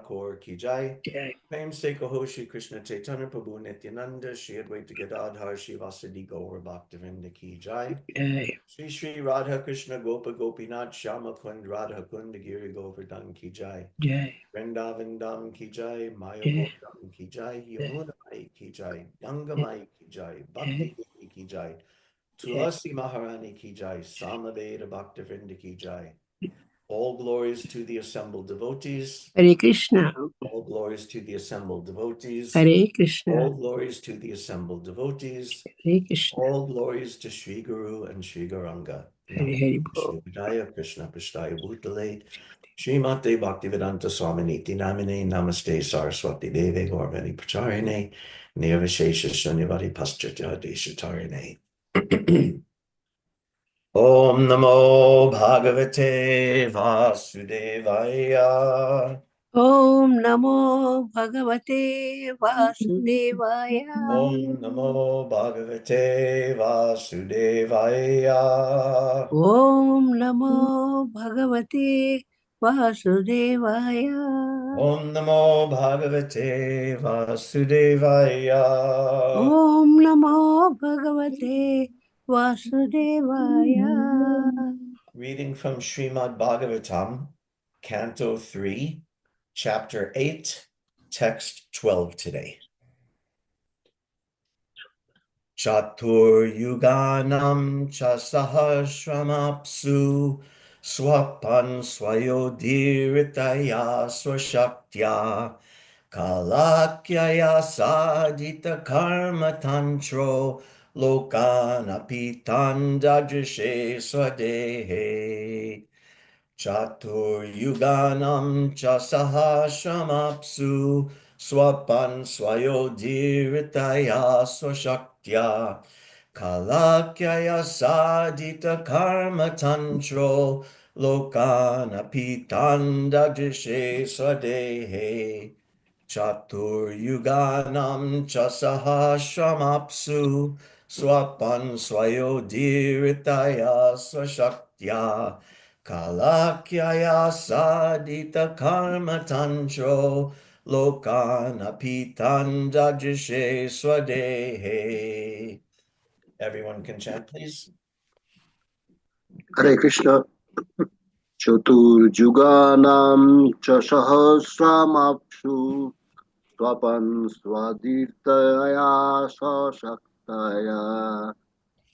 Kaur ki jai. Jai. Prem se kaho Shri Krishna Chaitanya Prabhu Nityananda Shri Advaita Gadadhar Shri Vasadi Gaur Bhaktivinoda ki jai. Jai. Shri Shri Radha Krishna Gopa Gopinath Shama Kund Radha Kund Giri Govardhan ki jai. Jai. Vrindavan Dham ki jai. Maya Jai. Bodham ki jai. Jai. Yamuna Mai ki jai. Ganga Jai. Mai ki jai. Bhakti Jai. Devi ki jai. Jai. Tulasi Maharani ki jai. Samaveda Bhaktivinoda ki jai. All glories to the assembled devotees. Hare Krishna. All glories to the assembled devotees. Hare Krishna. All glories to the assembled devotees. Hare Krishna. All glories to Sri Guru and Sri Gauranga. Hare Namo Hare Krishna Bol. Vidaya Krishna Prasthaya Bhutale Srimate Bhaktivedanta Swaminiti Namine Namaste Saraswati Deve Gaurvani Pracharine Nirvishesha Shunyavadi Paschatya Deshatarine. Om Namo Bhagavate Vasudevaya. Om Namo Bhagavate Vasudevaya. Om Namo Bhagavate Vasudevaya. Om Namo Bhagavate Vasudevaya. Om Namo Bhagavate Vasudevaya. Om Namo Bhagavate Vasudevaya. Reading from Srimad Bhagavatam, Canto 3, Chapter 8, Text 12 today. Chatur Yuganam cha sahasramapsu swapan swayodiritaya swashaktya kalakyaya sadita karma tantro lokanapitan dadrishe swadehe. Chatur Yuganam cha sahasramapsu swapan swayodiritaya swashaktya kalakyaya sadita karma tantro lokanapitan dadrishe swadehe. Chatur Yuganam cha sahasramapsu swapan swayodiritaya swashaktya kalakyaya sadita karma tantro lokanapitan dadrishe swadehe. Everyone can chant, please. Hare Krishna. Chaturjuganam cha sahasramapsu swapan swadirtaya sasaktaya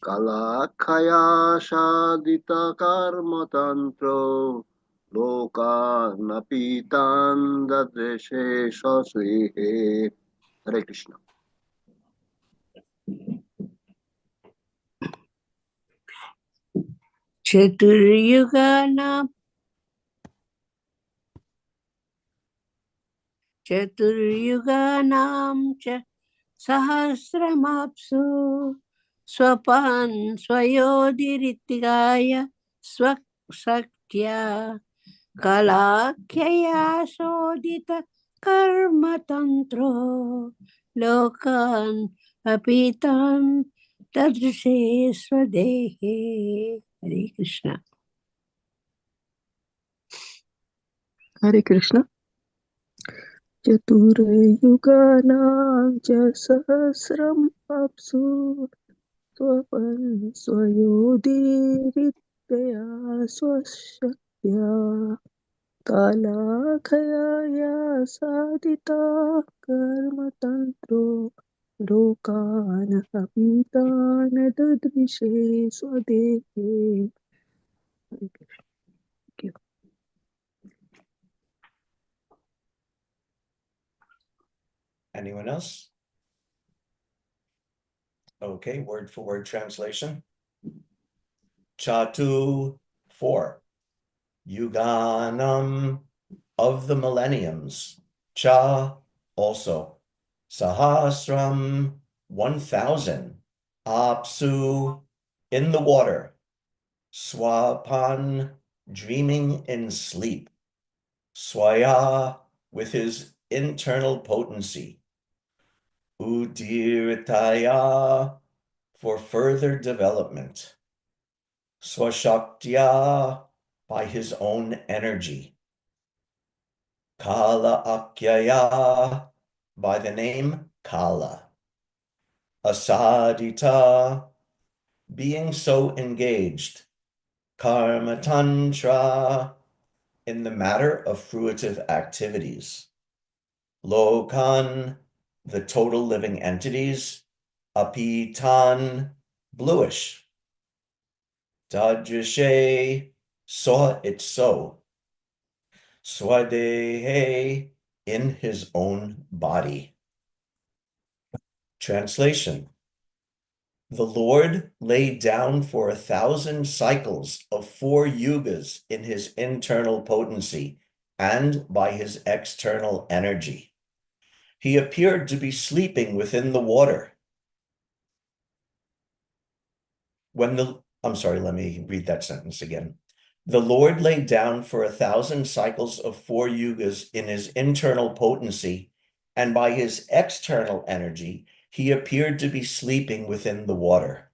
kalakaya sadita karma tantro lokanapitan dadreshe sasrihe. Hare Krishna. Chaturyuganam cha sahasramapsu swapan swayodirithigaya swaksakya kalakyaya sodita karma tantro lokan apitan tadrishe swadehe. Hare Krishna. Hare Krishna. Chaturayuganam cha sahasram apsu swapan swayodiritya swashaktya kalakaya sadita karma tantro lokana apitana dadrishe swadehe. Hare Krishna. Thank you. Anyone else? Okay, word for word translation. Chatu, 4. Yuganam, of the millenniums. Cha, also. Sahasram, 1,000. Apsu, in the water. Swapan, dreaming in sleep. Swaya, with his internal potency. Udiritaya, for further development. Swashaktya, by his own energy. Kala Akyaya, by the name Kala. Asadita, being so engaged. Karma Tantra, in the matter of fruitive activities. Lokan, the total living entities. Apitan, bluish. Dajrishe, saw it so. Swadehe, in his own body. Translation. The Lord laid down for 1,000 cycles of 4 yugas in his internal potency and by his external energy. He appeared to be sleeping within the water. Let me read that sentence again. The Lord laid down for 1,000 cycles of 4 yugas in his internal potency, and by his external energy, he appeared to be sleeping within the water.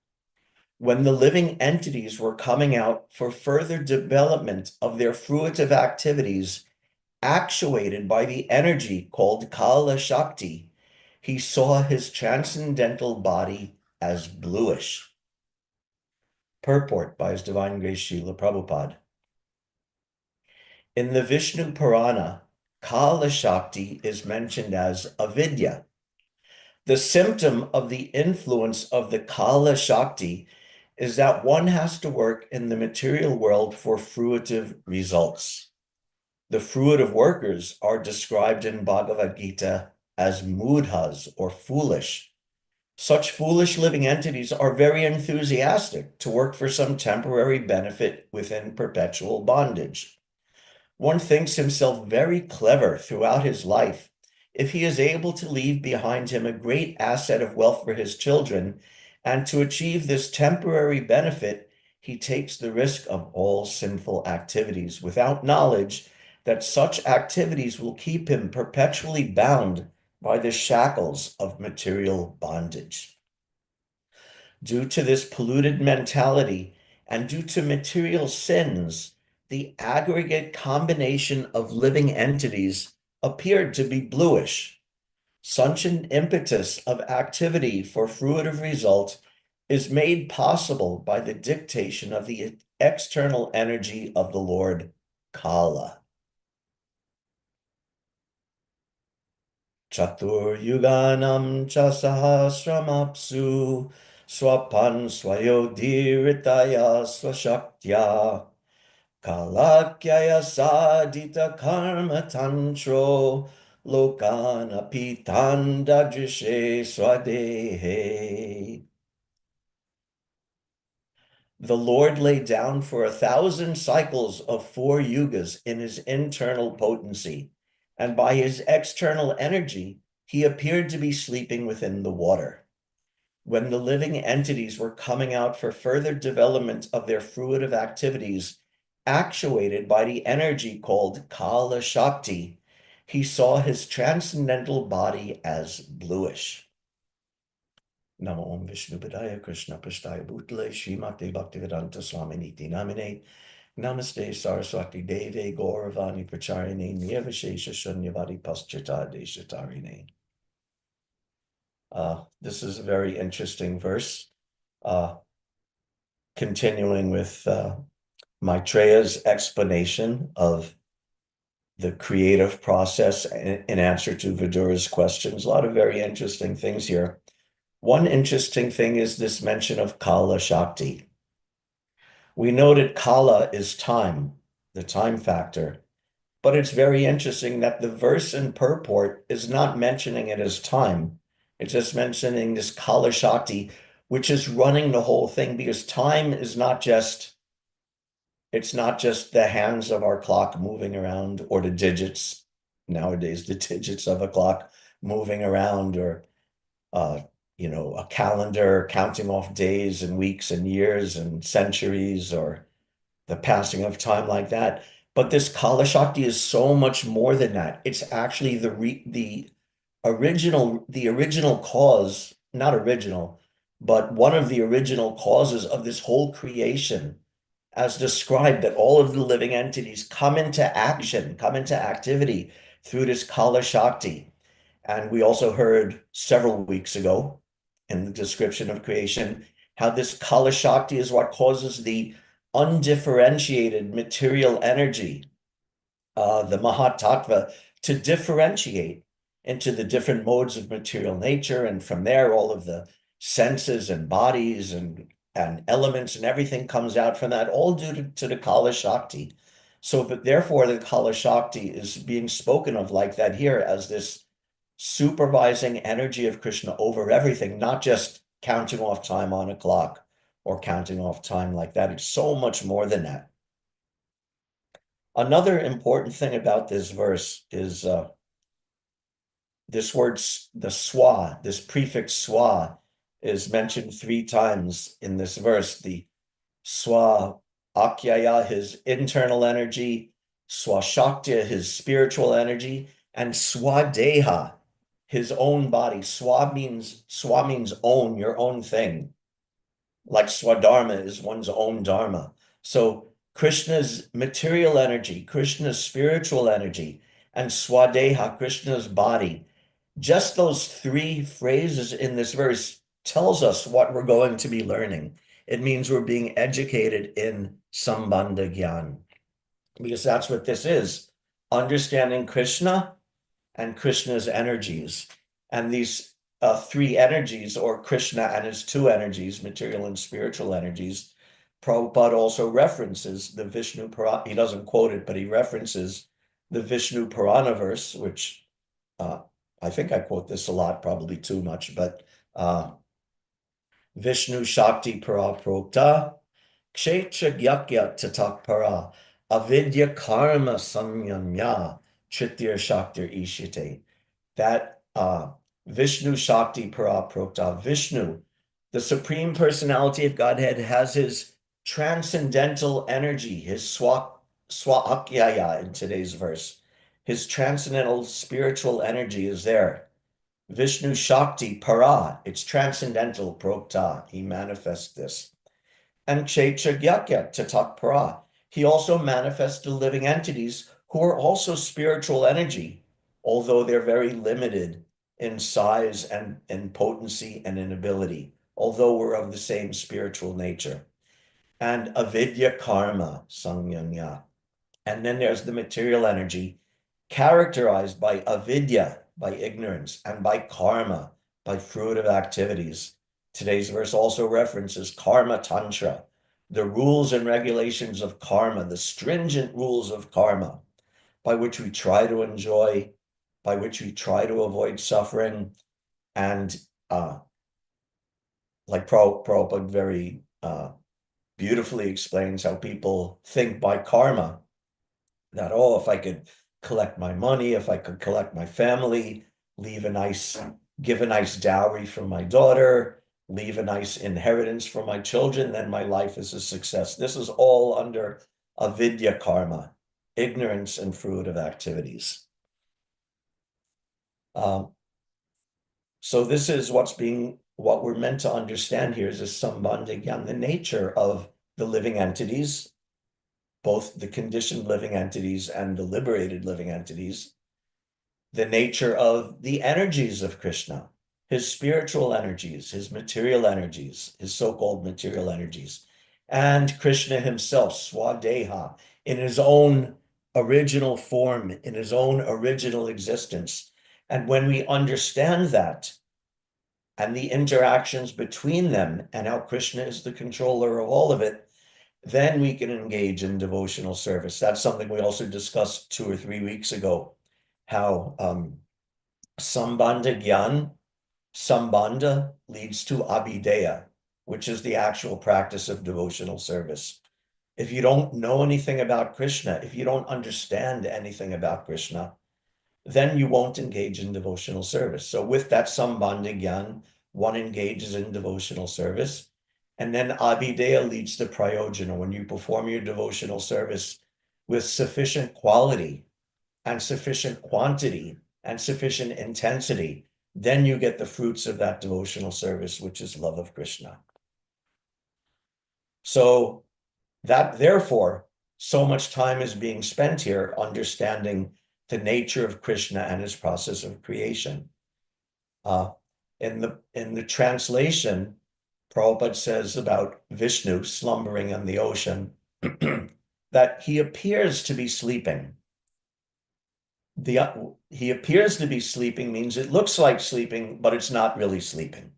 When the living entities were coming out for further development of their fruitive activities, actuated by the energy called Kala Shakti, he saw his transcendental body as bluish. Purport by His Divine Grace Srila Prabhupada. In the Vishnu Purana, Kala Shakti is mentioned as avidya. The symptom of the influence of the Kala Shakti is that one has to work in the material world for fruitive results. The fruitive workers are described in Bhagavad Gita as mudhas or foolish. Such foolish living entities are very enthusiastic to work for some temporary benefit within perpetual bondage. One thinks himself very clever throughout his life if he is able to leave behind him a great asset of wealth for his children, and to achieve this temporary benefit, he takes the risk of all sinful activities without knowledge that such activities will keep him perpetually bound by the shackles of material bondage. Due to this polluted mentality and due to material sins, the aggregate combination of living entities appeared to be bluish. Such an impetus of activity for fruitive results is made possible by the dictation of the external energy of the Lord, Kala. Chatur yuganam cha sahasramapsu swapan swayodiritaya swashaktya kalakyaya sadita karma tantro lokana pitanda drishe swadehe. The Lord laid down for 1,000 cycles of 4 yugas in his internal potency, and by his external energy, he appeared to be sleeping within the water. When the living entities were coming out for further development of their fruitive activities, actuated by the energy called Kala Shakti, he saw his transcendental body as bluish. Namo Om Vishnu Padaya Krishna Prasthaya Bhutale Srimate Bhaktivedanta Swami Niti Namine Namaste Saraswati Deve Gauravani Pracharine Nirvishesha Shunyavadi Paschata Deshatarine. This is a very interesting verse. Continuing with Maitreya's explanation of the creative process in answer to Vidura's questions. A lot of very interesting things here. One interesting thing is this mention of Kala Shakti. We noted Kala is time, the time factor, but it's very interesting that the verse in purport is not mentioning it as time. It's just mentioning this Kala Shakti, which is running the whole thing, because time is not just, it's not just the hands of our clock moving around, or the digits, nowadays, the digits of a clock moving around, or a calendar counting off days and weeks and years and centuries, or the passing of time like that. But this Kala Shakti is so much more than that. It's actually the original cause, not original, but one of the original causes of this whole creation, as described, that all of the living entities come into action, come into activity through this Kala Shakti. And we also heard several weeks ago in the description of creation how this Kala Shakti is what causes the undifferentiated material energy, the Mahatattva, to differentiate into the different modes of material nature. And from there, all of the senses and bodies and elements and everything comes out from that, all due to the Kala Shakti. So therefore, the Kala Shakti is being spoken of like that here as this supervising energy of Krishna over everything, not just counting off time on a clock or counting off time like that. It's so much more than that. Another important thing about this verse is this word, the swa, this prefix swa is mentioned 3 times in this verse. The swa akyaya, his internal energy, swashaktya, his spiritual energy, and swadeha, his own body. Swa means own, your own thing. Like swadharma is one's own dharma. So Krishna's material energy, Krishna's spiritual energy, and swadeha, Krishna's body. Just those 3 phrases in this verse tells us what we're going to be learning. It means we're being educated in Sambandha Gyan, because that's what this is, understanding Krishna and Krishna's energies. And these 3 energies, or Krishna and his 2 energies, material and spiritual energies, Prabhupada also references the Vishnu Purana. He doesn't quote it, but he references the Vishnu Purana verse, which I think I quote this a lot, probably too much, but Vishnu Shakti Para Prokta, Kshetra Gyakya Tatak Para, Avidya Karma Samyamya, Chitir Shaktir Ishite. That Vishnu Shakti Para Prokta, Vishnu, the Supreme Personality of Godhead, has his transcendental energy, his swakyaya in today's verse. His transcendental spiritual energy is there. Vishnu Shakti Para, it's transcendental, Prokta, he manifests this. And Kshetra Gyakya Tatak Para, he also manifests the living entities who are also spiritual energy, although they're very limited in size and in potency and in ability, although we're of the same spiritual nature. And avidya karma samyanya. And then there's the material energy characterized by avidya, by ignorance, and by karma, by fruitive activities. Today's verse also references karma tantra, the rules and regulations of karma, the stringent rules of karma, by which we try to enjoy, by which we try to avoid suffering. And like Prabhupada very beautifully explains how people think by karma, that, oh, if I could collect my money, if I could collect my family, give a nice dowry for my daughter, leave a nice inheritance for my children, then my life is a success. This is all under avidya karma, ignorance and fruitive activities. So this is what we're meant to understand here is this sambandha gyan, the nature of the living entities, both the conditioned living entities and the liberated living entities, the nature of the energies of Krishna, his spiritual energies, his material energies, his so-called material energies, and Krishna himself, Swadeha, in his own original form, in his own original existence. And when we understand that, and the interactions between them, and how Krishna is the controller of all of it, then we can engage in devotional service. That's something we also discussed 2 or 3 weeks ago, how Sambandha Gyan, Sambandha leads to Abhideya, which is the actual practice of devotional service. If you don't know anything about Krishna, if you don't understand anything about Krishna, then you won't engage in devotional service. So with that Sambandha Gyan, one engages in devotional service. And then Abhideya leads to Prayojana. When you perform your devotional service with sufficient quality and sufficient quantity and sufficient intensity, then you get the fruits of that devotional service, which is love of Krishna. So that, therefore, so much time is being spent here understanding the nature of Krishna and his process of creation. In the translation, Prabhupada says about Vishnu slumbering in the ocean that he appears to be sleeping. He appears to be sleeping means it looks like sleeping, but it's not really sleeping.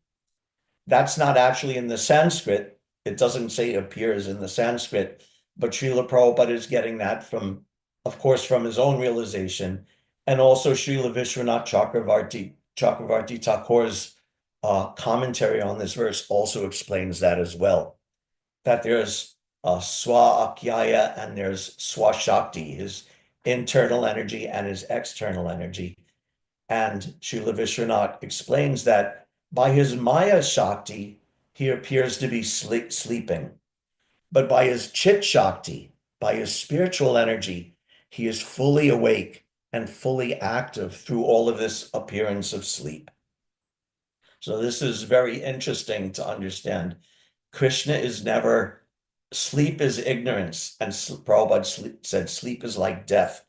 That's not actually in the Sanskrit. It doesn't say appears in the Sanskrit, but Srila Prabhupada is getting that from, of course, from his own realization, and also Srila Vishwanath Chakravarti Thakur's commentary on this verse also explains that as well. That there's Swa Akyaya and there's Swa Shakti, his internal energy and his external energy. And Srila Vishwanath explains that by his Maya Shakti, he appears to be sleeping. But by his Chit Shakti, by his spiritual energy, he is fully awake and fully active through all of this appearance of sleep. So this is very interesting to understand. Krishna is never, sleep is ignorance, and Prabhupada said sleep is like death.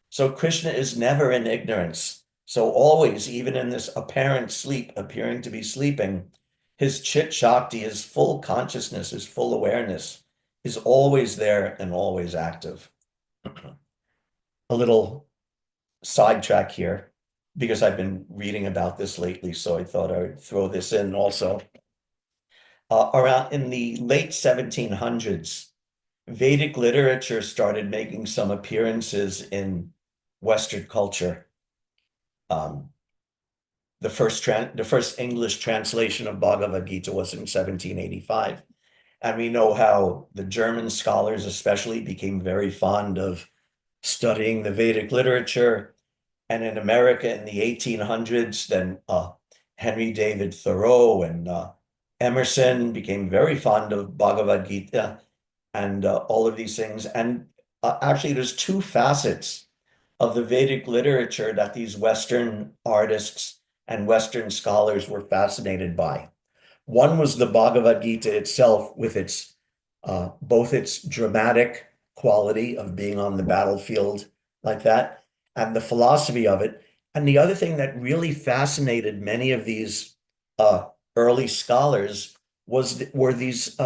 So Krishna is never in ignorance. So always, even in this apparent sleep, appearing to be sleeping, his Chit Shakti, his full consciousness, his full awareness is always there and always active. A little sidetrack here, because I've been reading about this lately, so I thought I would throw this in also. Around in the late 1700s, Vedic literature started making some appearances in Western culture. The first English translation of Bhagavad Gita was in 1785. And we know how the German scholars especially became very fond of studying the Vedic literature. And in America in the 1800s, then Henry David Thoreau and Emerson became very fond of Bhagavad Gita and all of these things. And actually, there's two facets of the Vedic literature that these Western artists and Western scholars were fascinated by. One was the Bhagavad Gita itself, with its both its dramatic quality of being on the battlefield like that, and the philosophy of it. And the other thing that really fascinated many of these early scholars were these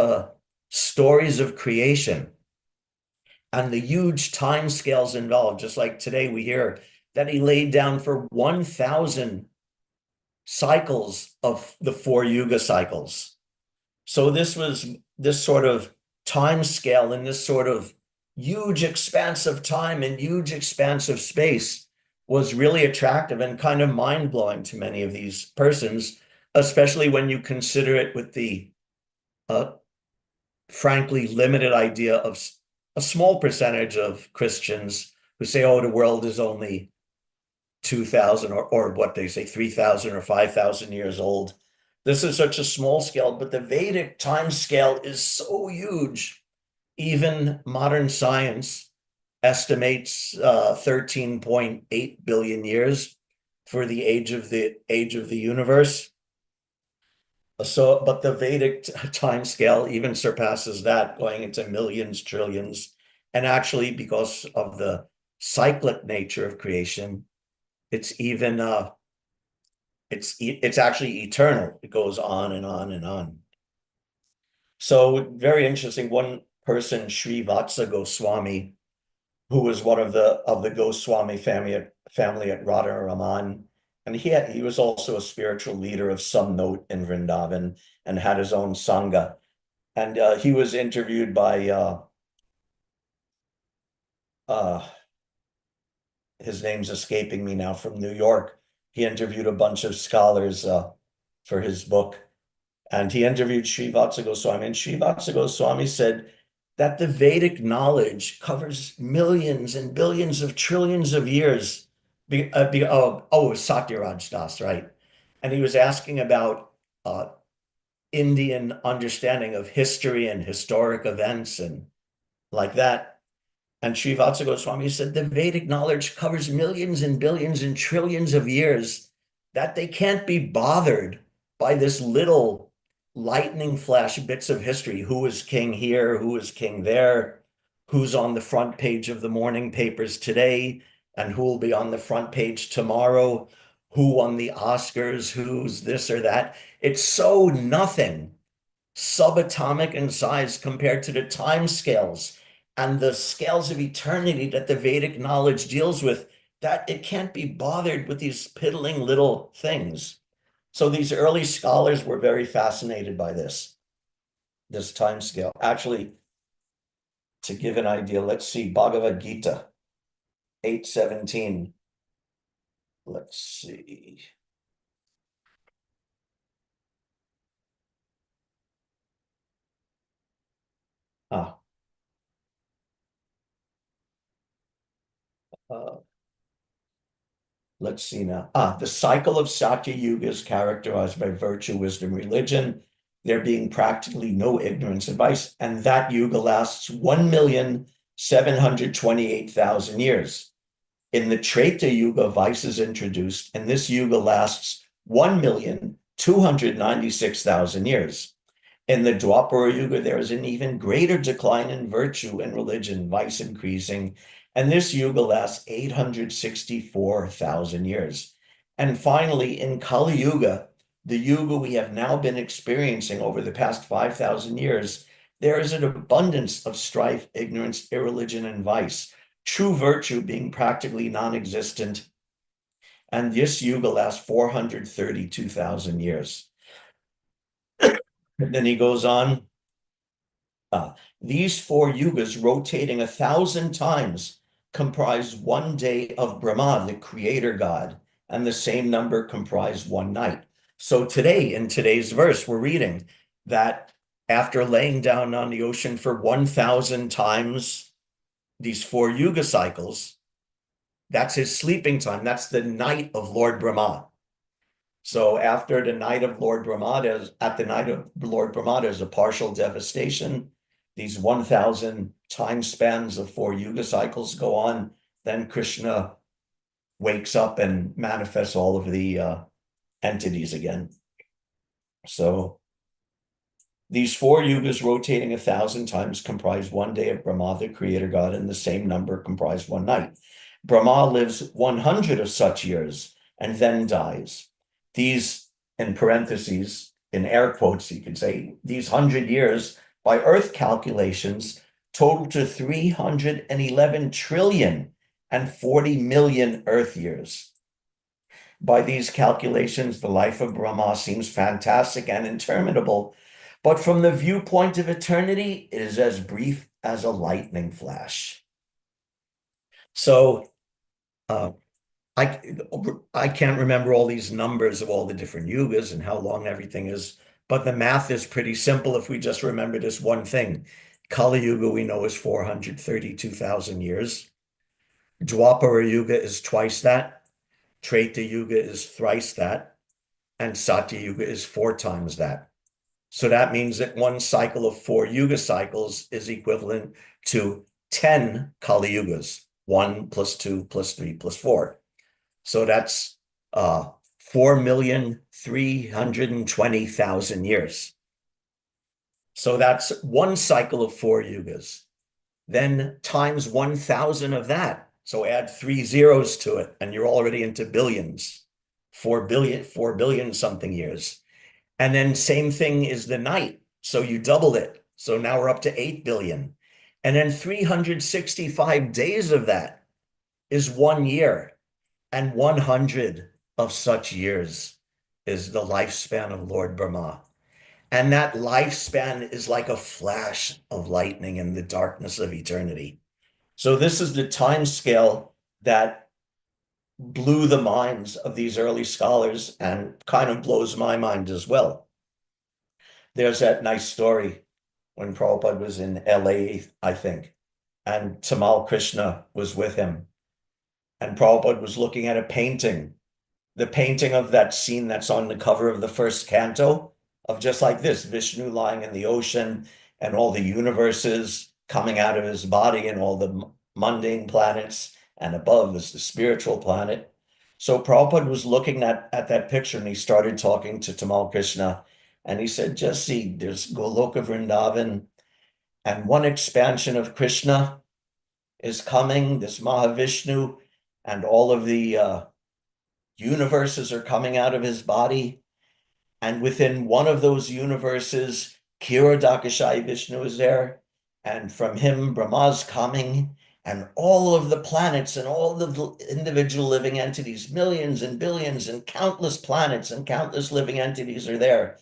stories of creation and the huge time scales involved. Just like today, we hear that he laid down for 1,000 cycles of the 4 yuga cycles. So this sort of time scale and this sort of huge expanse of time and huge expanse of space was really attractive and kind of mind-blowing to many of these persons, especially when you consider it with the frankly limited idea of a small percentage of Christians who say, oh, the world is only 2,000 or what they say, 3,000 or 5,000 years old. This is such a small scale, but the Vedic time scale is so huge. Even modern science estimates 13.8 billion years for the age of the universe. So, but the Vedic time scale even surpasses that, going into millions, trillions. And actually, because of the cyclic nature of creation, it's even it's actually eternal. It goes on and on and on. So very interesting. One person, Srivatsa Goswami, who was one of the Goswami family at Radharaman, and he was also a spiritual leader of some note in Vrindavan and had his own sangha. And he was interviewed by his name's escaping me now, from New York. He interviewed a bunch of scholars for his book, and he interviewed Srivatsa Goswami. And Srivatsa Goswami said that the Vedic knowledge covers millions and billions of trillions of years. Satyaraj Das, right? And he was asking about Indian understanding of history and historic events and like that. And Srivatsa Goswami said the Vedic knowledge covers millions and billions and trillions of years, that they can't be bothered by this little lightning flash bits of history. Who was king here? Who was king there? Who's on the front page of the morning papers today? and who will be on the front page tomorrow, who won the Oscars, who's this or that. It's so nothing, subatomic in size compared to the time scales and the scales of eternity that the Vedic knowledge deals with, that it can't be bothered with these piddling little things. So these early scholars were very fascinated by this time scale. Actually, to give an idea, let's see, Bhagavad Gita 8:17. Let's see. Ah, uh, let's see now. The cycle of Satya Yuga is characterized by virtue, wisdom, religion, there being practically no ignorance and vice, and that yuga lasts 1,728,000 years. In the Treta Yuga, vice is introduced, and this yuga lasts 1,296,000 years. In the Dwapara Yuga, there is an even greater decline in virtue and religion, vice increasing, and this yuga lasts 864,000 years. And finally, in Kali Yuga, the yuga we have now been experiencing over the past 5,000 years, there is an abundance of strife, ignorance, irreligion, and vice, true virtue being practically non-existent. And this yuga lasts 432,000 years. And then he goes on, these four yugas rotating 1,000 times comprise one day of Brahma, the creator God, and the same number comprise one night. So today, in today's verse, we're reading that after laying down on the ocean for 1,000 times, these four yuga cycles, that's his sleeping time. That's the night of Lord Brahma. So after the night of Lord Brahma, at the night of Lord Brahma, there's a partial devastation. These 1,000 time spans of four yuga cycles go on. Then Krishna wakes up and manifests all of the entities again. So these four yugas rotating 1,000 times comprise one day of Brahma, the creator God, and the same number comprise one night. Brahma lives 100 of such years and then dies. These, in parentheses, in air quotes, you could say, these 100 years by Earth calculations total to 311 trillion and 40 million Earth years. By these calculations, the life of Brahma seems fantastic and interminable, but from the viewpoint of eternity, it is as brief as a lightning flash. So, I can't remember all these numbers of all the different yugas and how long everything is, but the math is pretty simple if we just remember this one thing. Kali Yuga we know is 432,000 years. Dwapara Yuga is twice that. Treta Yuga is thrice that. And Satya Yuga is 4 times that. So that means that one cycle of 4 yuga cycles is equivalent to 10 Kali Yugas. 1 plus 2 plus 3 plus 4. So that's 4,320,000 years. So that's one cycle of 4 yugas. Then times 1,000 of that. So add 3 zeros to it, and you're already into billions. 4 billion something years. And then same thing is the night. So you double it. So now we're up to 8 billion. And then 365 days of that is 1 year. And 100 of such years is the lifespan of Lord Brahma. And that lifespan is like a flash of lightning in the darkness of eternity. So this is the time scale that blew the minds of these early scholars and kind of blows my mind as well. There's that nice story when Prabhupada was in LA, I think, and Tamal Krishna was with him. And Prabhupada was looking at a painting, the painting of that scene that's on the cover of the first canto, of just like this, Vishnu lying in the ocean and all the universes coming out of his body and all the mundane planets, and above is the spiritual planet. So Prabhupada was looking at that picture and he started talking to Tamal Krishna and he said, just see, there's Goloka Vrindavan and one expansion of Krishna is coming, this Mahavishnu, and all of the universes are coming out of his body. And within one of those universes, Kirodakashai Vishnu is there. And from him, Brahma's coming. And all of the planets and all the individual living entities, millions and billions and countless planets and countless living entities are there.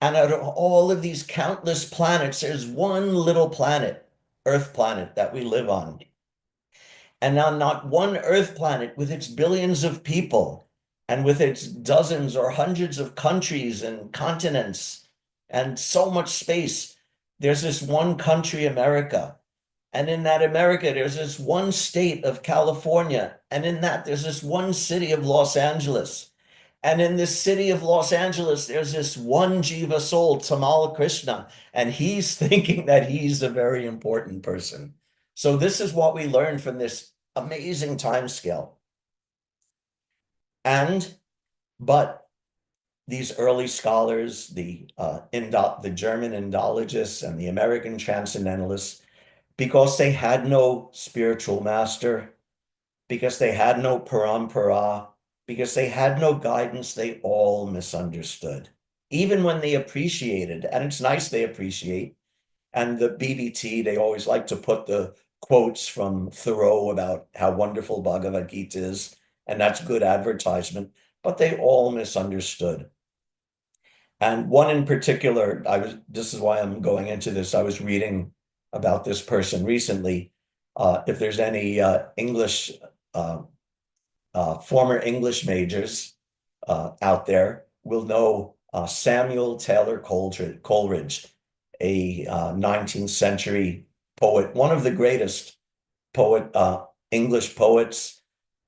And out of all of these countless planets, there's one little planet, Earth planet, that we live on. And now, not one Earth planet with its billions of people and with its dozens or hundreds of countries and continents and so much space. There's this one country, America. And in that America, there's this one state of California. And in that, there's this one city of Los Angeles. And in this city of Los Angeles, there's this one Jiva soul, Tamal Krishna, and he's thinking that he's a very important person. So this is what we learned from this amazing time scale. But these early scholars, the German Indologists and the American Transcendentalists, because they had no spiritual master, because they had no parampara, because they had no guidance, they all misunderstood. Even when they appreciated, and it's nice they appreciate, and the BBT, they always like to put the quotes from Thoreau about how wonderful Bhagavad Gita is, and that's good advertisement, but they all misunderstood. And one in particular, this is why I'm going into this. I was reading about this person recently. If there's any English former English majors out there will know Samuel Taylor Coleridge, a 19th century poet, one of the greatest English poets,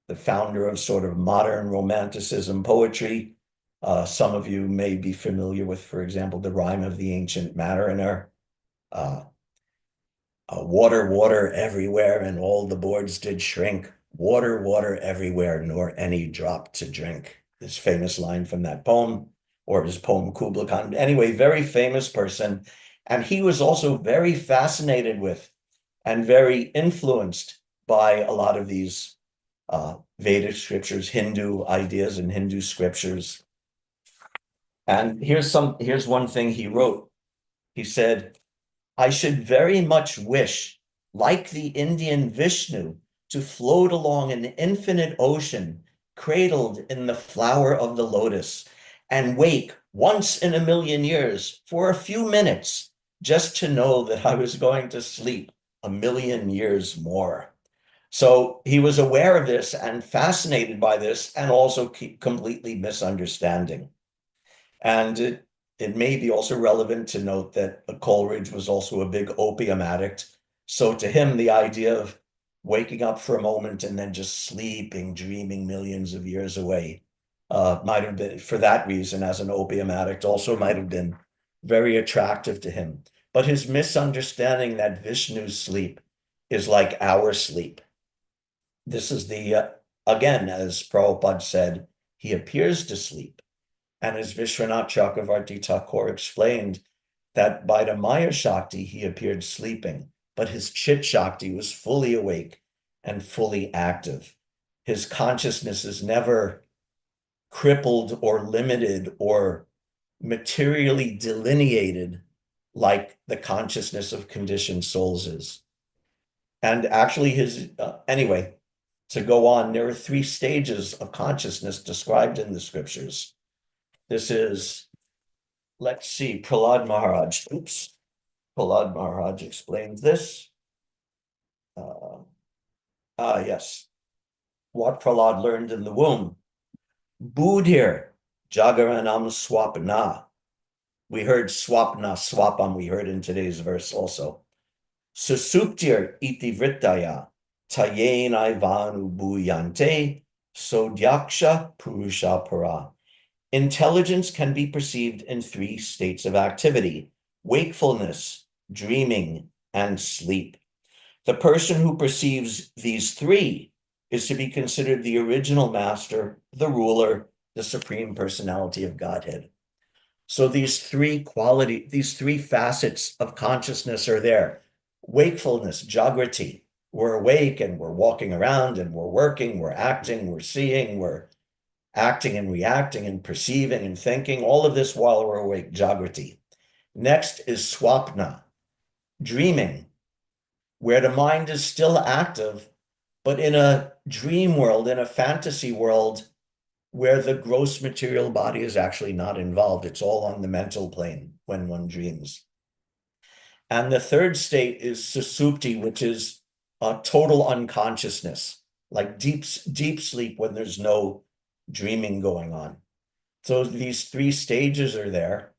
the founder of sort of modern romanticism poetry. Some of you may be familiar with, for example, the Rime of the Ancient Mariner. Water, water everywhere, and all the boards did shrink. Water, water everywhere, nor any drop to drink. This famous line from that poem, or his poem Kubla Khan. Anyway, very famous person. And he was also very fascinated with and very influenced by a lot of these Vedic scriptures, Hindu ideas and Hindu scriptures. And here's one thing he wrote. He said, I should very much wish, like the Indian Vishnu, to float along an infinite ocean, cradled in the flower of the lotus, and wake once in a million years for a few minutes, just to know that I was going to sleep a million years more. So he was aware of this and fascinated by this, and also completely misunderstanding. And it may be also relevant to note that Coleridge was also a big opium addict. So to him, the idea of waking up for a moment and then just sleeping, dreaming millions of years away, might have been, for that reason, as an opium addict, also might have been very attractive to him. But his misunderstanding that Vishnu's sleep is like our sleep. This is again, as Prabhupada said, he appears to sleep. And as Vishwanath Chakravarti Thakur explained, that by the Maya Shakti, he appeared sleeping, but his Chit Shakti was fully awake and fully active. His consciousness is never crippled or limited or materially delineated like the consciousness of conditioned souls is. And actually anyway, to go on, there are 3 stages of consciousness described in the scriptures. This is, let's see, Prahlad Maharaj. Prahlad Maharaj explains this. Yes. What Prahlad learned in the womb. Budhir, Jagaranam Swapna. We heard Swapna, Swapam, we heard in today's verse also. Susuptir iti vrittaya, tayen ivanu bhuyante, sodyaksha purusha para. Intelligence can be perceived in 3 states of activity: wakefulness, dreaming, and sleep. The person who perceives these 3 is to be considered the original master, the ruler, the supreme personality of Godhead. So these 3 facets of consciousness are there: wakefulness, Jagrati, we're awake and we're walking around and we're working, we're acting, we're seeing, we're acting and reacting and perceiving and thinking, all of this while we're awake, Jagrati. Next is Swapna, dreaming, where the mind is still active, but in a dream world, in a fantasy world, where the gross material body is actually not involved. It's all on the mental plane when one dreams. And the third state is susupti, which is total unconsciousness, like deep sleep when there's no dreaming going on. So these three stages are there.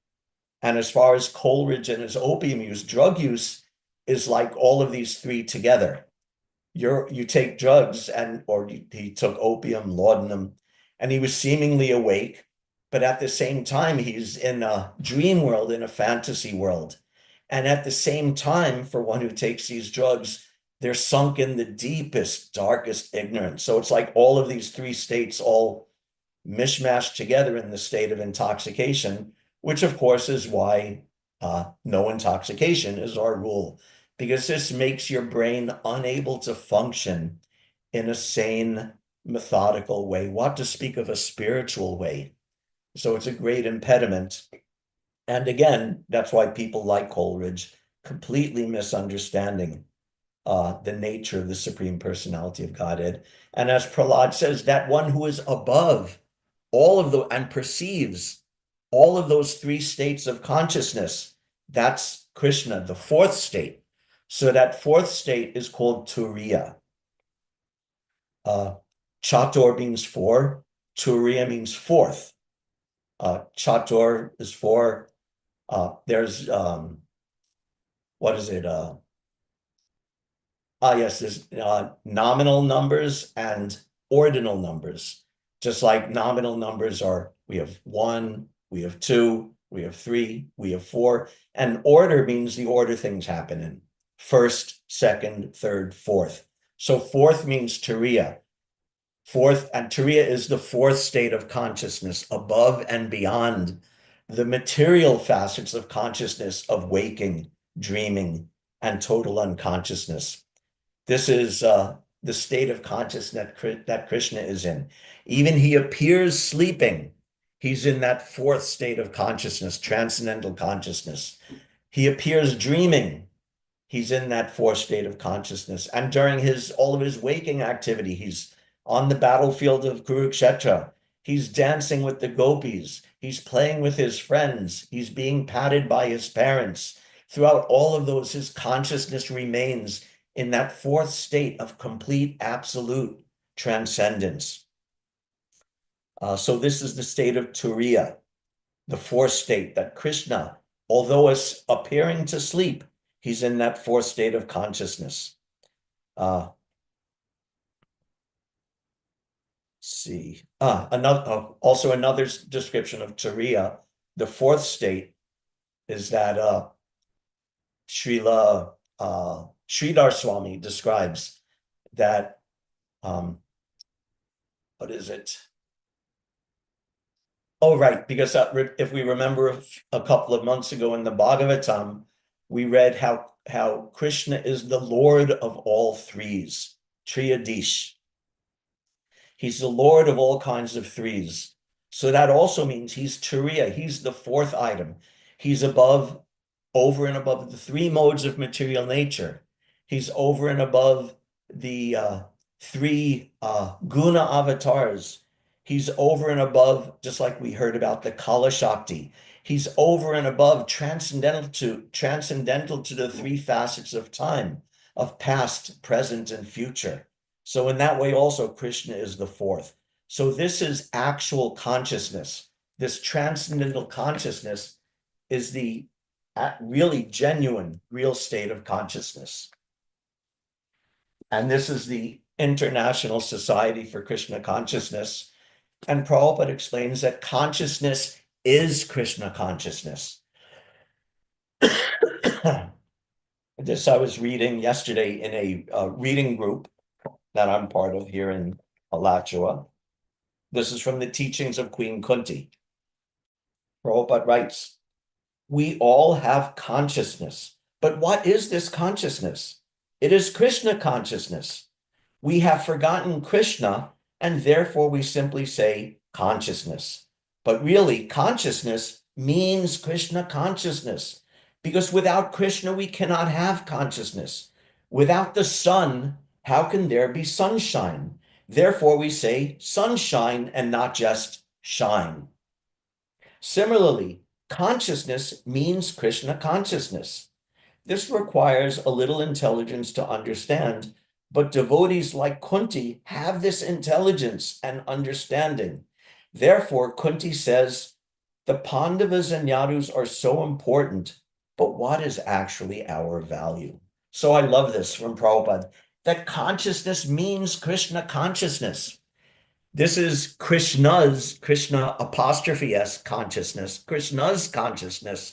And as far as Coleridge and his opium use, drug use is like all of these three together. You take drugs or he took opium, laudanum, and he was seemingly awake, but at the same time, he's in a dream world, in a fantasy world. And at the same time, for one who takes these drugs, they're sunk in the deepest, darkest ignorance. So it's like all of these three states all mishmashed together in the state of intoxication, which of course is why no intoxication is our rule, because this makes your brain unable to function in a sane, methodical way, what to speak of a spiritual way. So it's a great impediment. And again, that's why people like Coleridge completely misunderstanding the nature of the Supreme Personality of Godhead. And as Prahlad says, that one who is above all of the and perceives all of those three states of consciousness, that's Krishna, the fourth state. So that fourth state is called Turiya. Chatur means four, Turiya means fourth. Chatur is four. There's what is it? Yes, there's nominal numbers and ordinal numbers. Just like nominal numbers are, we have one, we have two, we have three, we have four, and order means the order things happen in. First, second, third, fourth. So fourth means Turiya. Fourth, and Turiya is the fourth state of consciousness, above and beyond the material facets of consciousness of waking, dreaming, and total unconsciousness. This is the state of consciousness that Krishna is in. Even he appears sleeping. He's in that fourth state of consciousness, transcendental consciousness. He appears dreaming. He's in that fourth state of consciousness. And during all of his waking activity, he's on the battlefield of Kurukshetra. He's dancing with the gopis. He's playing with his friends. He's being patted by his parents. Throughout all of those, his consciousness remains in that fourth state of complete absolute transcendence. So this is the state of Turiya, the fourth state that Krishna, although is appearing to sleep, he's in that fourth state of consciousness. Let's see. Also another description of Turiya, the fourth state, is that Srila Sridhar Swami describes that, what is it? Oh, right, because if we remember a couple of months ago in the Bhagavatam, we read how Krishna is the Lord of all threes, Triyadish. He's the Lord of all kinds of threes. So that also means he's Turiya, he's the fourth item. He's over and above the three modes of material nature. He's over and above the three guna avatars. He's over and above, just like we heard about the Kala Shakti. He's over and above transcendental to the three facets of time, of past, present, and future. So in that way also, Krishna is the fourth. So this is actual consciousness. This transcendental consciousness is the really genuine, real state of consciousness. And this is the International Society for Krishna Consciousness. And Prabhupada explains that consciousness is Krishna consciousness. This I was reading yesterday in a reading group that I'm part of here in Alachua. This is from the teachings of Queen Kunti. Prabhupada writes, we all have consciousness, but what is this consciousness? It is Krishna consciousness. We have forgotten Krishna, and therefore we simply say consciousness. But really, consciousness means Krishna consciousness, because without Krishna, we cannot have consciousness. Without the sun, how can there be sunshine? Therefore, we say sunshine and not just shine. Similarly, consciousness means Krishna consciousness. This requires a little intelligence to understand, but devotees like Kunti have this intelligence and understanding. Therefore, Kunti says, the Pandavas and Yadus are so important, but what is actually our value? So I love this from Prabhupada, that consciousness means Krishna consciousness. This is Krishna apostrophe S consciousness. Krishna's consciousness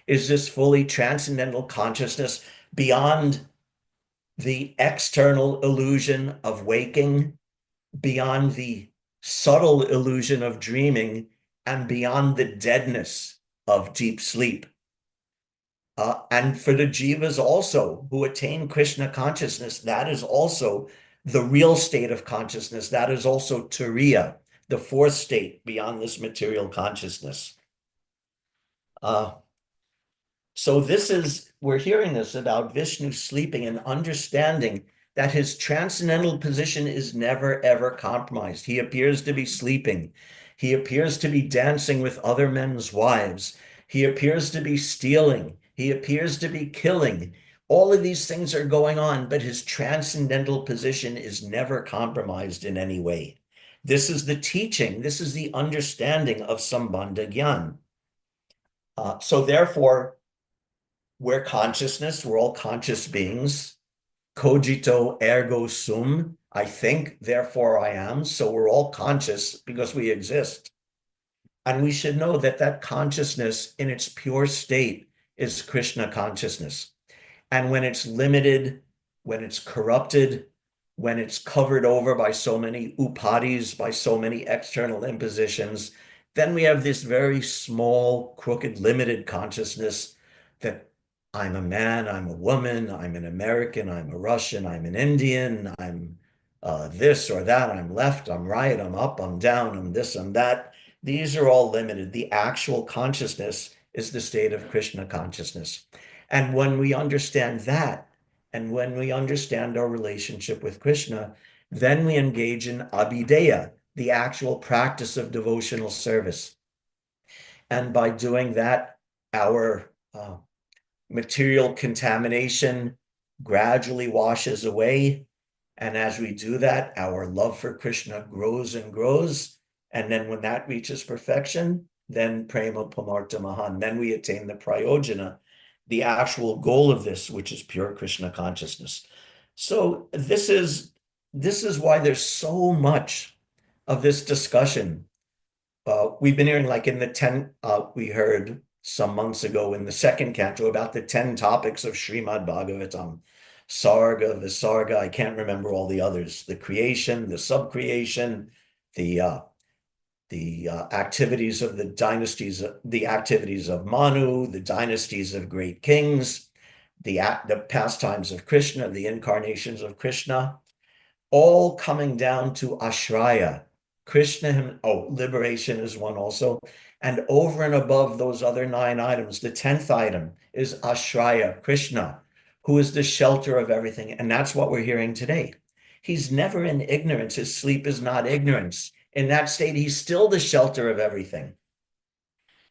is this fully transcendental consciousness beyond the external illusion of waking, beyond the subtle illusion of dreaming, and beyond the deadness of deep sleep. And for the jivas also who attain Krishna consciousness, that is also the real state of consciousness. That is also Turiya, the fourth state beyond this material consciousness. So we're hearing this about Vishnu sleeping and understanding that his transcendental position is never, ever compromised. He appears to be sleeping. He appears to be dancing with other men's wives. He appears to be stealing. He appears to be killing. All of these things are going on, but his transcendental position is never compromised in any way. This is the teaching. This is the understanding of Sambandha Gyan. So therefore, we're consciousness. We're all conscious beings. Cogito ergo sum. I think, therefore I am. So we're all conscious because we exist. And we should know that that consciousness in its pure state is Krishna consciousness. And when it's limited, when it's corrupted, when it's covered over by so many upadis, by so many external impositions, then we have this very small, crooked, limited consciousness that I'm a man, I'm a woman, I'm an American, I'm a Russian, I'm an Indian, I'm this or that, I'm left, I'm right, I'm up, I'm down, I'm this, I'm that. These are all limited. The actual consciousness is the state of Krishna consciousness. And when we understand that, and when we understand our relationship with Krishna, then we engage in abhideya, the actual practice of devotional service. And by doing that, our material contamination gradually washes away. And as we do that, our love for Krishna grows and grows. And then when that reaches perfection, then prema pamarta mahan, then we attain the prayojana, the actual goal of this, which is pure Krishna consciousness. So this is why there's so much of this discussion. We've been hearing, like in the 10, we heard some months ago in the second canto about the 10 topics of Srimad Bhagavatam. Sarga, Visarga, I can't remember all the others, the creation, the subcreation, the activities of the dynasties, the activities of Manu, the dynasties of great kings, the pastimes of Krishna, the incarnations of Krishna, all coming down to Ashraya. Krishna, liberation is one also. And over and above those other 9 items, the 10th item is Ashraya, Krishna, who is the shelter of everything. And that's what we're hearing today. He's never in ignorance. His sleep is not ignorance. In that state, he's still the shelter of everything.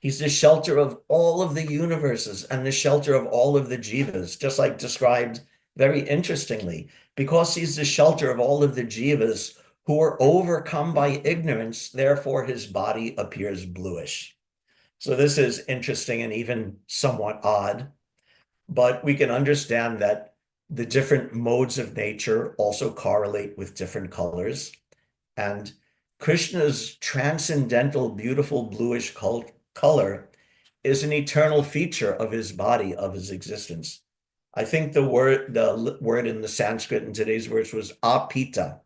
He's the shelter of all of the universes and the shelter of all of the jivas, just like described very interestingly, because he's the shelter of all of the jivas who are overcome by ignorance, therefore his body appears bluish. So this is interesting and even somewhat odd, but we can understand that the different modes of nature also correlate with different colors. And Krishna's transcendental, beautiful bluish color is an eternal feature of his body, of his existence. I think the word in the Sanskrit in today's words was apita.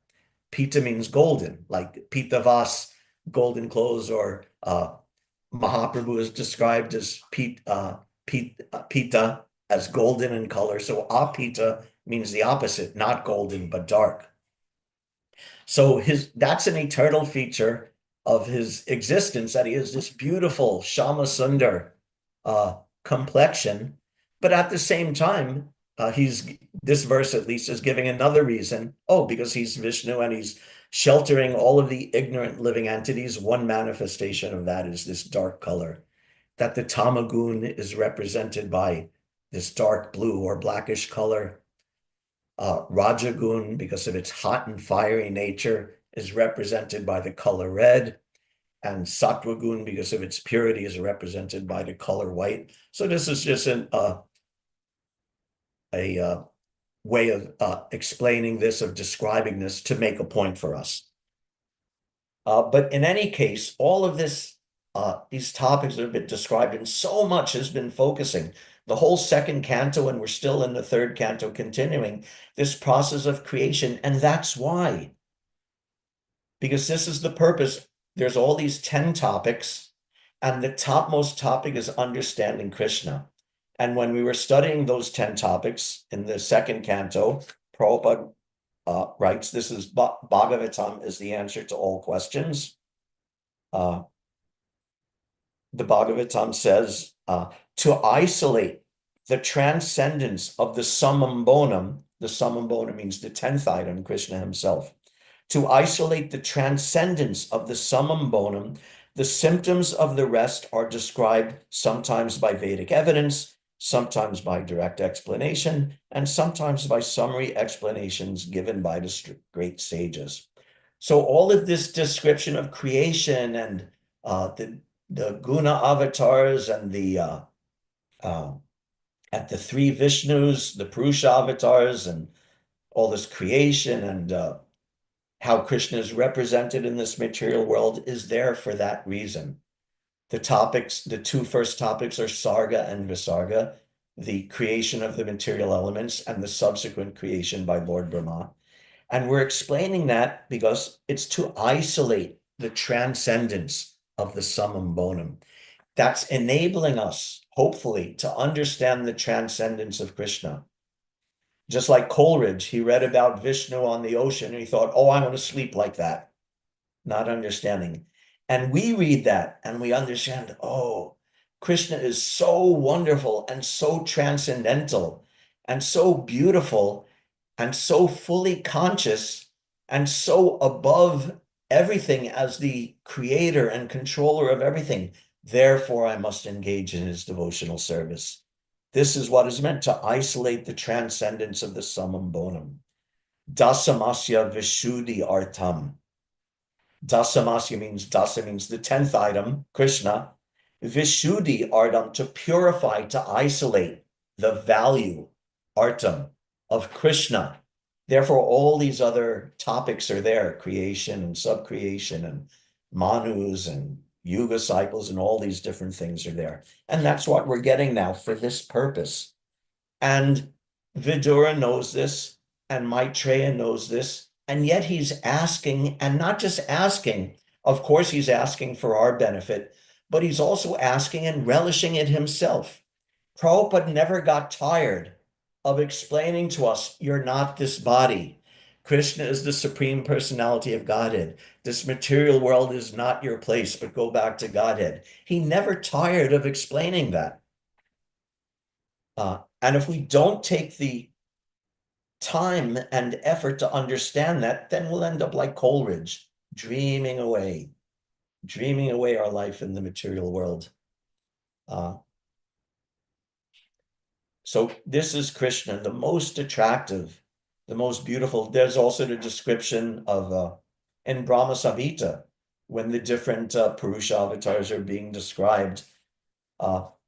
Pita means golden, like pitavas, golden clothes, or Mahaprabhu is described as pita, as golden in color. So apita means the opposite, not golden, but dark. So that's an eternal feature of his existence, that he is this beautiful Shama Sundar complexion. But at the same time, this verse at least is giving another reason. Oh, because he's Vishnu and he's sheltering all of the ignorant living entities. One manifestation of that is this dark color, that the tamagun is represented by this dark blue or blackish color. Rajagun, because of its hot and fiery nature, is represented by the color red, and Sattvagun, because of its purity, is represented by the color white. So this is just a way of explaining this, of describing this to make a point for us. But in any case, all of these topics that have been described, and so much has been focusing the whole second canto, and we're still in the third canto continuing this process of creation. And that's why, because this is the purpose. There's all these 10 topics, and the topmost topic is understanding Krishna. And when we were studying those 10 topics in the second canto, Prabhupada writes, this is Bhagavatam is the answer to all questions. The Bhagavatam says, to isolate the transcendence of the summum bonum means the 10th item, Krishna himself. To isolate the transcendence of the summum bonum, the symptoms of the rest are described sometimes by Vedic evidence, sometimes by direct explanation, and sometimes by summary explanations given by the great sages. So all of this description of creation and the guna avatars and at the three Vishnus, the Purusha avatars, and all this creation and how Krishna is represented in this material world is there for that reason. The two first topics are Sarga and Visarga, the creation of the material elements and the subsequent creation by Lord Brahma. And we're explaining that because it's to isolate the transcendence of the summum bonum. That's enabling us, hopefully, to understand the transcendence of Krishna. Just like Coleridge, he read about Vishnu on the ocean and he thought, oh, I want to sleep like that, not understanding. And we read that and we understand, oh, Krishna is so wonderful and so transcendental and so beautiful and so fully conscious and so above everything as the creator and controller of everything. Therefore, I must engage in his devotional service. This is what is meant to isolate the transcendence of the summum bonum. Dasamasya Vishuddhi Artam. Dasamasya means, dasa means the 10th item, Krishna. Vishuddhi Artam, to purify, to isolate the value, Artam, of Krishna. Therefore, all these other topics are there, creation and subcreation and manus and yuga cycles and all these different things are there. And that's what we're getting now for this purpose. And Vidura knows this, and Maitreya knows this, and yet he's asking, and not just asking, of course he's asking for our benefit, but he's also asking and relishing it himself. Prabhupada never got tired of explaining to us, you're not this body. Krishna is the Supreme Personality of Godhead. This material world is not your place, but go back to Godhead. He never tired of explaining that. And if we don't take the time and effort to understand that, then we'll end up like Coleridge, dreaming away our life in the material world. So this is Krishna, the most attractive, the most beautiful. There's also the description of in Brahma Samhita, when the different Purusha avatars are being described.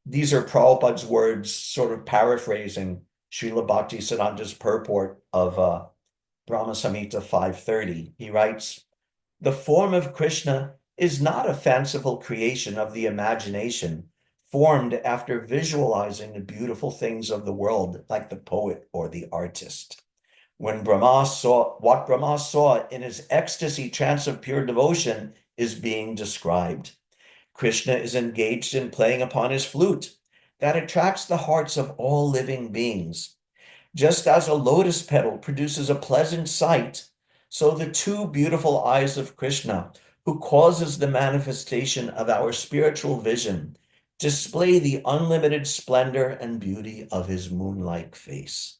These are Prabhupada's words, sort of paraphrasing Srila Bhaktisiddhanta's purport of Brahma Samhita 530. He writes, the form of Krishna is not a fanciful creation of the imagination, formed after visualizing the beautiful things of the world, like the poet or the artist. What Brahma saw in his ecstasy trance of pure devotion is being described. Krishna is engaged in playing upon his flute. that attracts the hearts of all living beings. Just as a lotus petal produces a pleasant sight, so the two beautiful eyes of Krishna, who causes the manifestation of our spiritual vision, display the unlimited splendor and beauty of his moon-like face.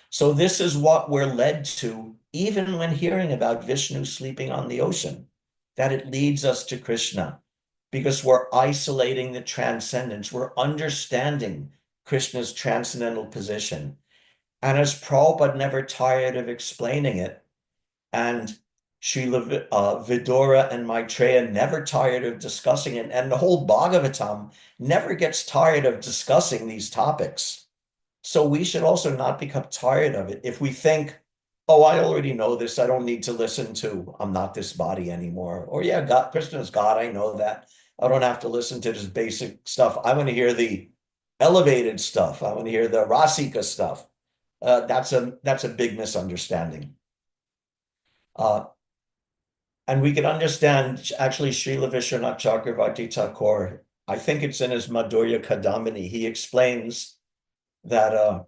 So this is what we're led to, even when hearing about Vishnu sleeping on the ocean, that it leads us to Krishna, because we're isolating the transcendence. We're understanding Krishna's transcendental position. And as Prabhupada never tired of explaining it, and Srila Vidura and Maitreya never tired of discussing it, and the whole Bhagavatam never gets tired of discussing these topics. So we should also not become tired of it. If we think, oh, I already know this, I don't need to listen to, I'm not this body anymore. Or yeah, God, Krishna's God, I know that. I don't have to listen to this basic stuff. I want to hear the elevated stuff. I want to hear the Rasika stuff. That's a big misunderstanding. And we can understand actually Srila Vishwanath Chakravarti Thakur, I think it's in his Madhurya Kadamini, he explains that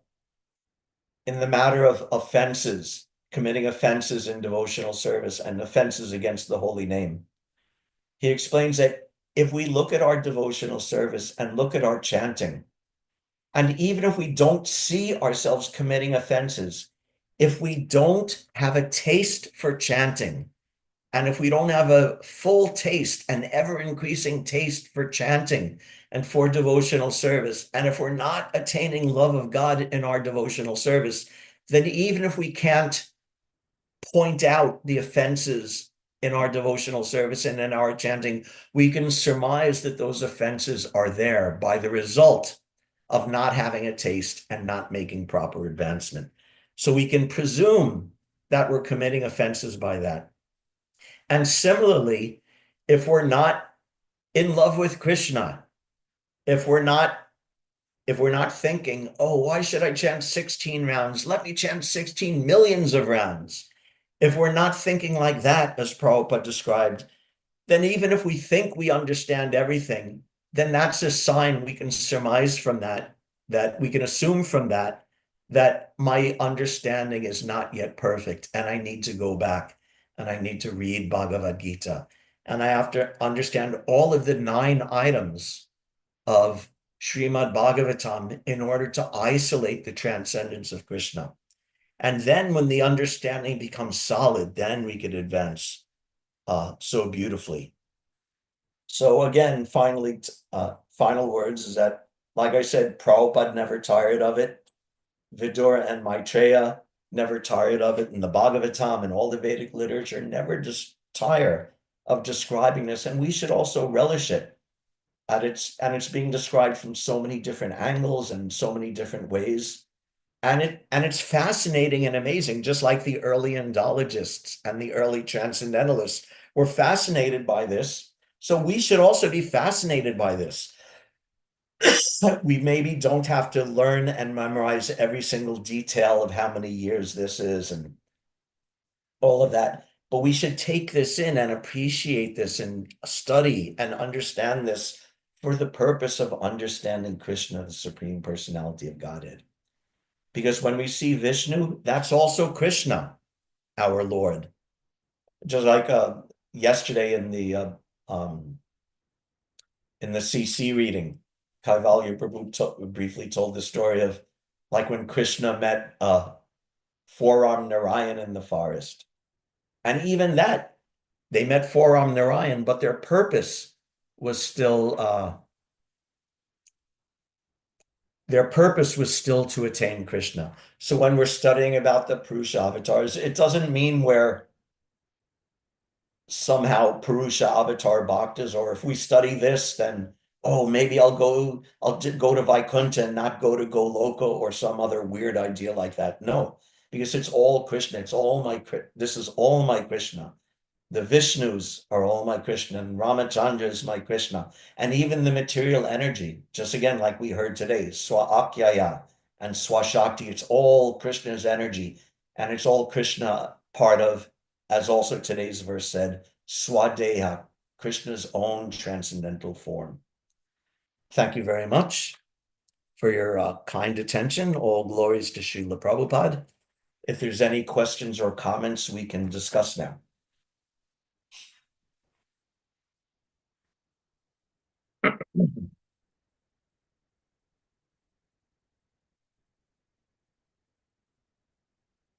in the matter of offenses, committing offenses in devotional service and offenses against the holy name, he explains that if we look at our devotional service and look at our chanting, and even if we don't see ourselves committing offenses, if we don't have a taste for chanting, and if we don't have a full taste, an ever-increasing taste for chanting and for devotional service, and if we're not attaining love of God in our devotional service, then even if we can't point out the offenses in our devotional service and in our chanting, we can surmise that those offenses are there by the result of not having a taste and not making proper advancement. So we can presume that we're committing offenses by that. And similarly, if we're not in love with Krishna, if we're not thinking, oh, why should I chant 16 rounds? Let me chant 16 millions of rounds. If we're not thinking like that, as Prabhupada described, then even if we think we understand everything, then that's a sign we can surmise from that, that we can assume from that, that my understanding is not yet perfect and I need to go back and I need to read Bhagavad Gita. And I have to understand all of the 9 items of Srimad Bhagavatam in order to isolate the transcendence of Krishna. And then when the understanding becomes solid, then we could advance so beautifully. So again, finally, final words is that, like I said, Prabhupada never tired of it. Vidura and Maitreya never tired of it. And the Bhagavatam and all the Vedic literature never just tire of describing this. And we should also relish it. And it's being described from so many different angles and so many different ways. And it's fascinating and amazing, just like the early Indologists and the early Transcendentalists were fascinated by this. So we should also be fascinated by this. We maybe don't have to learn and memorize every single detail of how many years this is and all of that, but we should take this in and appreciate this and study and understand this for the purpose of understanding Krishna, the Supreme Personality of Godhead. Because when we see Vishnu, that's also Krishna, our Lord. Just like yesterday in the CC reading, Kaivalya Prabhu briefly told the story of like when Krishna met four-armed Narayan in the forest. And even that, they met four-armed Narayan, but their purpose was still to attain Krishna. So when we're studying about the Purusha avatars, it doesn't mean we're somehow Purusha avatar bhaktas, or if we study this, then oh, maybe I'll go to Vaikuntha and not go to Goloka or some other weird idea like that. No, because it's all Krishna. This is all my Krishna. The Vishnus are all my Krishna, and Ramachandra is my Krishna. And even the material energy, just again, like we heard today, Swa-Akyaya and Swashakti, it's all Krishna's energy. And it's all Krishna part of, as also today's verse said, Swadeha, Krishna's own transcendental form. Thank you very much for your kind attention. All glories to Srila Prabhupada. If there's any questions or comments, we can discuss now.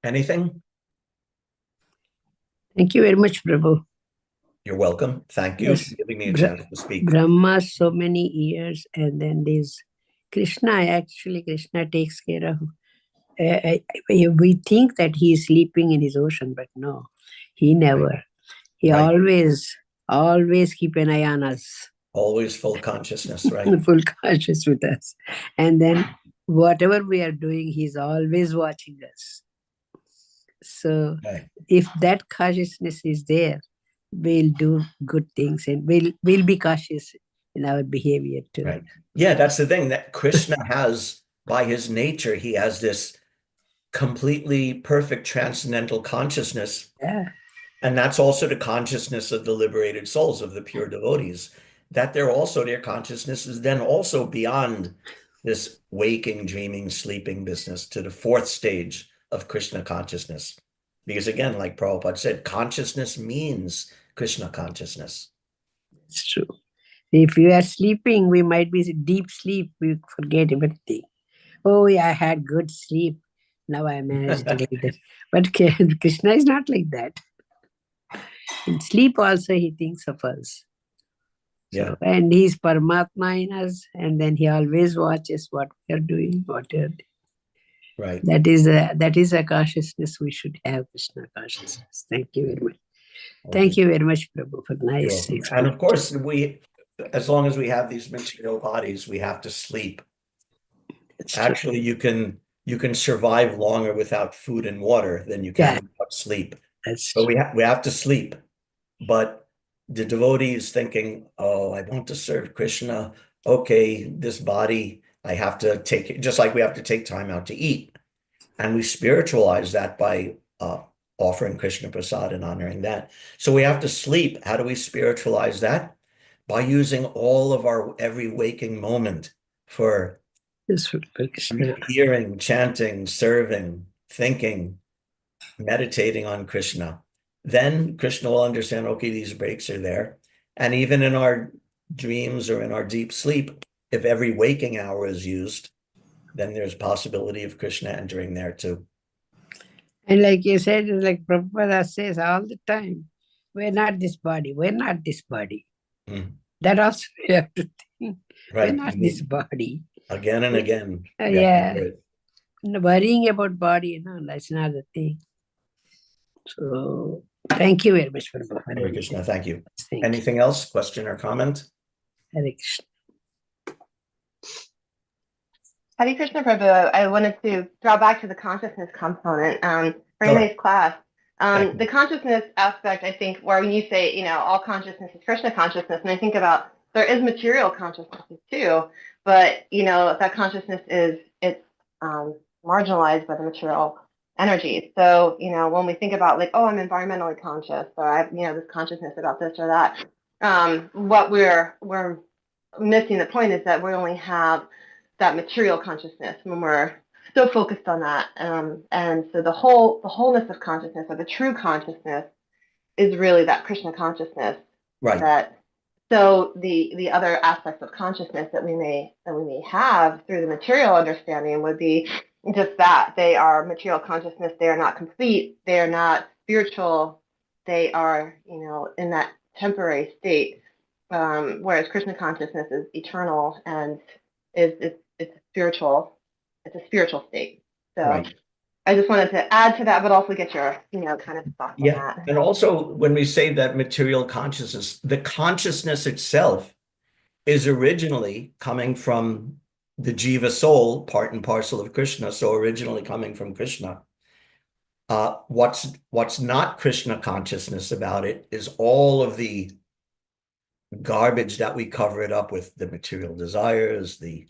Anything? Thank you very much, Prabhu. You're welcome. Thank you for Yes, giving me a chance to speak. Brahma so many years, and then there's Krishna. Actually, Krishna takes care of. We think that he is sleeping in his ocean, but no, he never. He Right. always keep an eye on us. Always full consciousness, right? Full conscious with us. And then whatever we are doing, he's always watching us. So Okay. if that consciousness is there, we'll do good things and we'll be cautious in our behavior too. Right. Yeah, that's the thing that Krishna has, by his nature, he has this completely perfect transcendental consciousness. Yeah. And that's also the consciousness of the liberated souls, of the pure devotees, that their consciousness is then also beyond this waking, dreaming, sleeping business to the fourth stage of Krishna consciousness. Because again, like Prabhupada said, consciousness means Krishna consciousness. It's true. If you are sleeping, we might be deep sleep, we forget everything. Oh, yeah, I had good sleep. Now I managed like that. But Krishna is not like that. In sleep also, he thinks of us. So, Yeah. and he's Paramatma in us, and then he always watches what we are doing, Right. That is a consciousness we should have, Krishna consciousness. Thank you very much. Okay. Thank you very much, Prabhu, for You're nice welcome. And explanation. of course, as long as we have these material bodies, we have to sleep. That's true. Actually, you can survive longer without food and water than you can without sleep. That's So true. we have to sleep. But the devotee is thinking, oh, I want to serve Krishna. Okay, this body, I have to take it, just like we have to take time out to eat. And we spiritualize that by offering Krishna Prasad and honoring that. So we have to sleep. How do we spiritualize that? By using all of our every waking moment for This would be Krishna. hearing, chanting, serving, thinking, meditating on Krishna. Then Krishna will understand, okay, these breaks are there. And even in our dreams or in our deep sleep, if every waking hour is used, then there's possibility of Krishna entering there too. And like you said, like Prabhupada says all the time, we're not this body, we're not this body. Mm. That also we have to think. Right. We're not this body. Again and again. Yeah. Worrying about body, that's not the thing. So thank you very much, Prabhupada. Hare Krishna, thank you. Thank Anything else? Question or comment? you. Hare Krishna. Hare Krishna Prabhu, I wanted to draw back to the consciousness component. Very Sure. nice class. Thank you. The consciousness aspect, I think, where when you say, all consciousness is Krishna consciousness, and I think about there is material consciousness too, but that consciousness it's marginalized by the material energy. So when we think about like, oh, I'm environmentally conscious, or I have this consciousness about this or that, what we're missing the point is that we only have that material consciousness when we're so focused on that, and so the wholeness of consciousness, or the true consciousness, is really that Krishna consciousness. Right. So the other aspects of consciousness that we may have through the material understanding would be just that they are material consciousness. They are not complete. They are not spiritual. They are in that temporary state. Whereas Krishna consciousness is eternal and it's spiritual. It's a spiritual state. So Right. I just wanted to add to that, but also get your kind of thoughts on that. And also when we say that material consciousness, the consciousness itself is originally coming from the Jiva soul, part and parcel of Krishna. So originally coming from Krishna. What's not Krishna consciousness about it is all of the garbage that we cover it up with, the material desires, the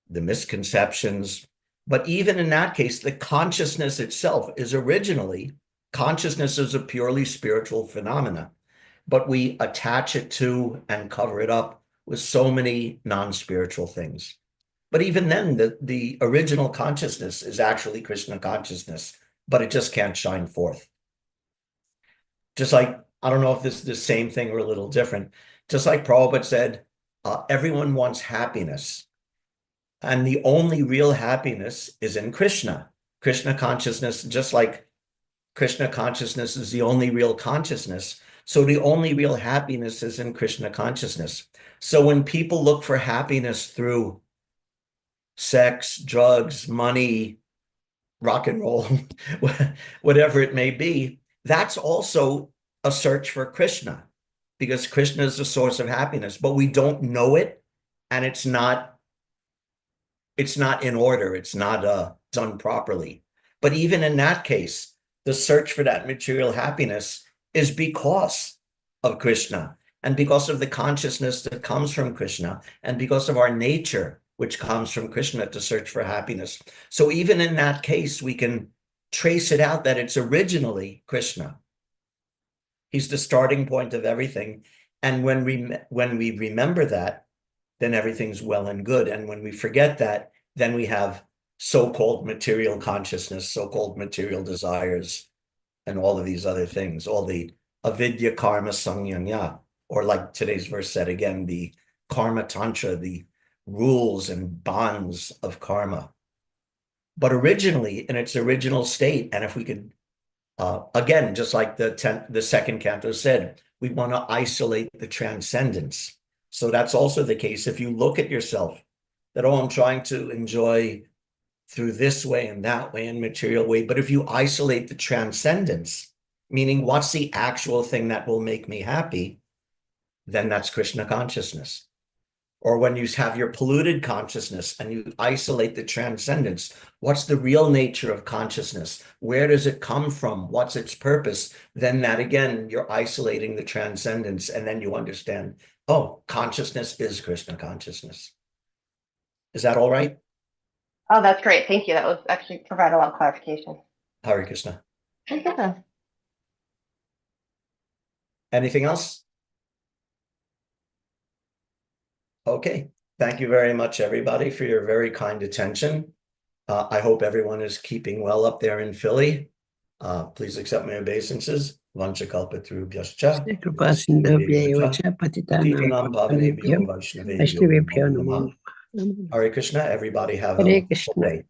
misconceptions. But even in that case, the consciousness itself is originally, consciousness is a purely spiritual phenomena, but we attach it to and cover it up with so many non-spiritual things. But even then, the original consciousness is actually Krishna consciousness, but it just can't shine forth. Just like, I don't know if this is the same thing or a little different, just like Prabhupada said, everyone wants happiness. And the only real happiness is in Krishna. Krishna consciousness, just like Krishna consciousness is the only real consciousness. So the only real happiness is in Krishna consciousness. So when people look for happiness through sex, drugs, money, rock and roll, whatever it may be, that's also a search for Krishna, because Krishna is the source of happiness, but we don't know it, and it's not in order. It's not done properly. But even in that case, the search for that material happiness is because of Krishna, and because of the consciousness that comes from Krishna, and because of our nature, which comes from Krishna, to search for happiness. So even in that case, we can trace it out that it's originally Krishna. He's the starting point of everything. And when we remember that, then everything's well and good. And when we forget that, then we have so-called material consciousness, so-called material desires, and all of these other things, all the avidya karma samyanya, or like today's verse said again, the karma tantra, the rules and bonds of karma. But originally, in its original state, and if we could, again, just like the second canto said, we want to isolate the transcendence. So that's also the case. If you look at yourself, that, oh, I'm trying to enjoy through this way and that way and material way. But if you isolate the transcendence, meaning what's the actual thing that will make me happy, then that's Krishna consciousness. Or when you have your polluted consciousness and you isolate the transcendence, what's the real nature of consciousness? Where does it come from? What's its purpose? Then that again, you're isolating the transcendence, and then you understand, oh, consciousness is Krishna consciousness. Is that all right? Oh, that's great. Thank you. That was actually provide a lot of clarification. Hare Krishna. Yeah. Anything else? Okay. Thank you very much, everybody, for your very kind attention. I hope everyone is keeping well up there in Philly. Please accept my obeisances. Vanchakalpatarubhyascha. Kripa sindhubhyo cha patitanam Patitanam pavanebhyo pavanebhyo Vaishnavebhyo Vaishnavebhyo namo namo namah. namo. Hare Krishna. Everybody have Hare a Krishna. full day.